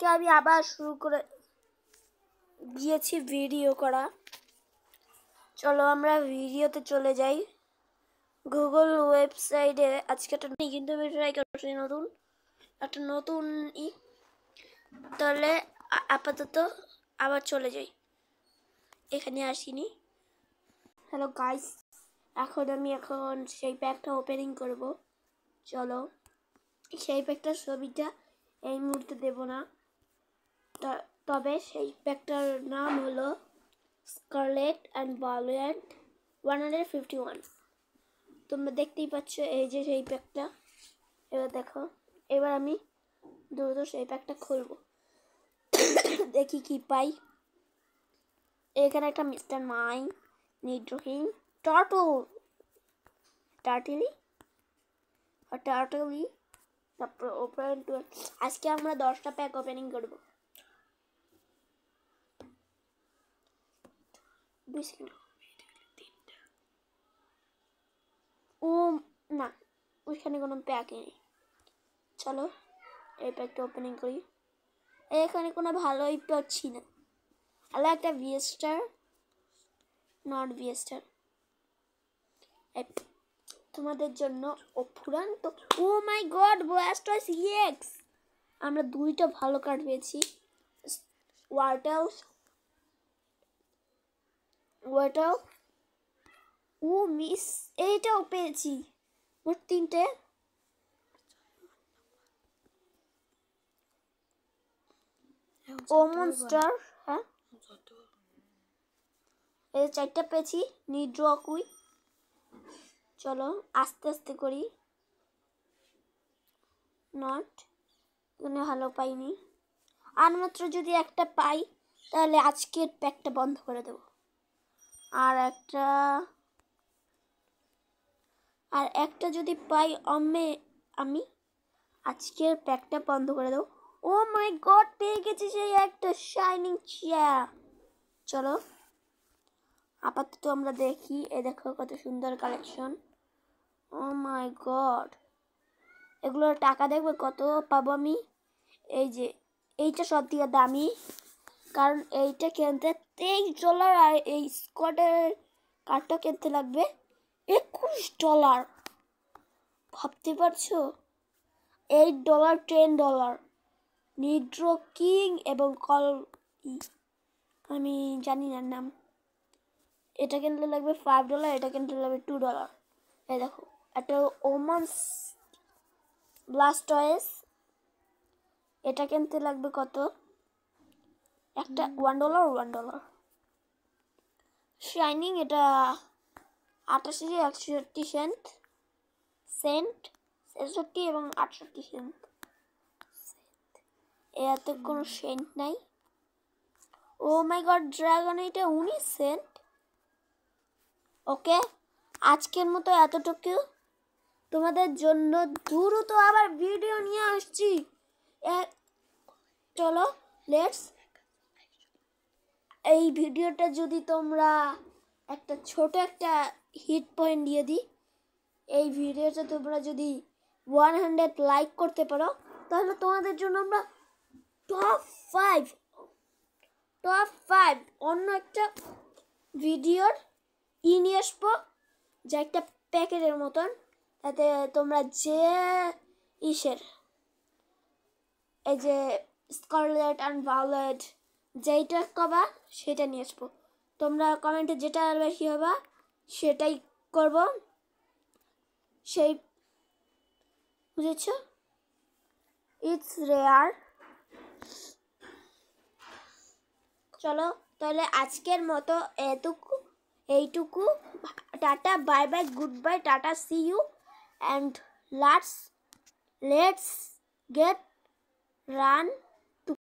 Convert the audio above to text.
আজকে আমি আবার শুরু করে দিয়েছি ভিডিও করা। চলো আমরা ভিডিওতে চলে যাই। গুগল ওয়েবসাইটে আজকে একটা কিন্তু ট্রাই করছি একটা নতুন তাহলে আপাতত আবার চলে যাই, এখানে আসিনি। হ্যালো গাইস, আমি সেই প্যাকটা ওপেনিং করব। চলো, সেই প্যাকটার ছবিটা এই মুহূর্তে দেব না, তবে সেই প্যাকটার নাম হলো স্কারলেট অ্যান্ড ভায়োলেট 151। তোমরা দেখতেই পাচ্ছ, এই যে সেই প্যাকটা। এবার দেখো, এবার আমি দ্রুত সেই প্যাকটা খুলবো, দেখি কি পাই। এখানে একটা মিস্টার মাইন, নিড্রোকিং, টার্টলি, তারপর ওপেন টু। আজকে আমরা 10টা প্যাক ওপেনিং করবো। ও না, ওইখানে কোনো প্যাক নেই। চলো এই প্যাকটা ওপেনিং করি। এখানে কোনো ভালোই পাচ্ছি না। আলো একটা ভিএস্টার, নট ভিএস্টার তোমাদের জন্য অফুরান্ত। ও মাই গড, ব্লাস্টয়েস ইএক্স! আমরা 2টা ভালো কার্ড পেয়েছি। ওয়াটাল, ও মিস, এইটাও পেয়েছি। মোট 3টে। ও মনস্টার, হ্যাঁ এই 4টা পেয়েছি। নিড্রকুই। চলো আস্তে আস্তে করি। নট, এখানে ভালো পাইনি। আর মাত্র যদি একটা পাই তাহলে আজকের প্যাকটা বন্ধ করে দেব। আর একটা যদি পাই আমি আজকের প্যাকটা বন্ধ করে দেব। ও মাই গড, পেয়ে গেছি সেই একটা শাইনিং চেয়ার। চলো আপাতত আমরা দেখি। এই দেখো কত সুন্দর কালেকশন। ও মাই গড, এগুলোর টাকা দেখবে কত পাবো আমি। এই যে এইটা সব থেকে দামি, কারণ এইটা কিনতে $23 আর এই স্কোয়াডের কার্ডটা কিনতে লাগবে $21। ভাবতে পারছো? $8, $10। নিড্রো কিং এবং আমি জানি না নাম। এটা কিনতে লাগবে $5, এটা কিনতে লাগবে $2। এই দেখো একটা ওমান্স ব্লাস্টয়েস, এটা কিনতে লাগবে কত? একটা $1। শাইনিং, এটা 88 সেন্ট, 66 এবং 68 সেন্ট। এতে কোনো সেন্ট নাই। ও মাই গড, ড্রাগন, এটা 19 সেন্ট। ওকে, আজকের মতো এতটুকু। তোমাদের জন্য দ্রুত আবার ভিডিও নিয়ে আসছি। চলো লেটস। এই ভিডিওটা যদি তোমরা ছোট একটা হিট পয়েন্ট দিয়ে দিই, এই ভিডিওটা তোমরা যদি 100 লাইক করতে পারো, তাহলে তোমাদের জন্য আমরা টপ 5 অন্য একটা ভিডিওর নিয়ে আসবো, যে একটা প্যাকেটের মতন। তাতে তোমরা যে এই যে স্কারলেট অ্যান্ড ভায়োলেট যেইটা কবা সেটা নিয়ে আসবো। তোমরা কমেন্টে যেটা বেশি হবে সেটাই করব। সেই বুঝেছ? It's rare. চলো তাহলে আজকের মতো এইটুকু। Tata, bye bye, good bye, tata, see you and let's get run